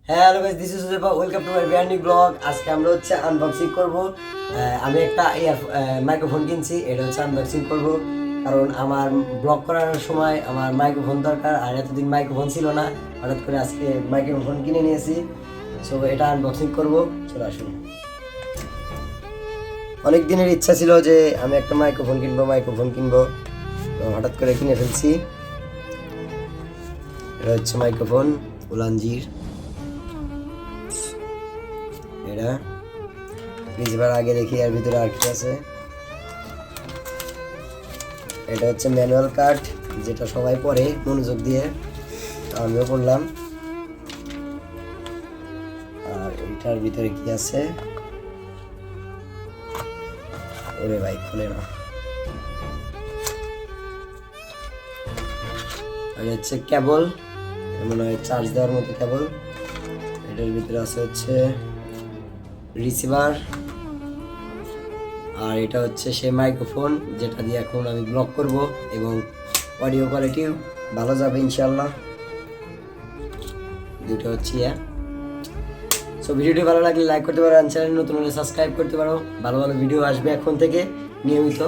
Hello guys, this is Sujepa, welcome to my brand new blog. আজকে আমরা হচ্ছে unboxing করব। আমি একটা মাইক্রোফোন কিনছি, এটা হচ্ছে আনবক্সিং করব। কারণ আমার ব্লগ করার সময় আমার মাইক্রোফোন দরকার, আর এতদিন মাইক্রোফোন ছিল না। হঠাৎ করে আজকে মাইক্রোফোন কিনে নিয়েছি, সো এটা আনবক্সিং করব। চলে আসুন। অনেক দিনের ইচ্ছা ছিল যে আমি একটা মাইক্রোফোন কিনবো, তো হঠাৎ করে কিনে ফেলছি। এটা হচ্ছে মাইক্রোফোন উলানজির। এটা রিসিভার আগে দেখি এর ভিতরে আর কি আছে। এটা হচ্ছে ম্যানুয়াল কাট, যেটা সবাই পড়ে মনোযোগ দিয়ে, আমিও পড়লাম। আর এটার ভিতরে কি আছে, ওরে ভাই খুলে না। আর হচ্ছে কেবল, মনে হয় চার্জ দেওয়ার মতো কেবল। এটার ভিতরে আছে হচ্ছে রিসিভার, আর এটা হচ্ছে সেই মাইক্রোফোন যেটা দিয়ে এখন আমি ব্লগ করব, এবং অডিও কোয়ালিটিও ভালো যাবে ইনশাল্লাহ। দুটো হচ্ছে সো ভিডিওটি ভালো লাগলে লাইক করতে পারো, চ্যানেল নতুন হলে সাবস্ক্রাইব করতে পারো। ভালো ভালো ভিডিও আসবে এখন থেকে নিয়মিত।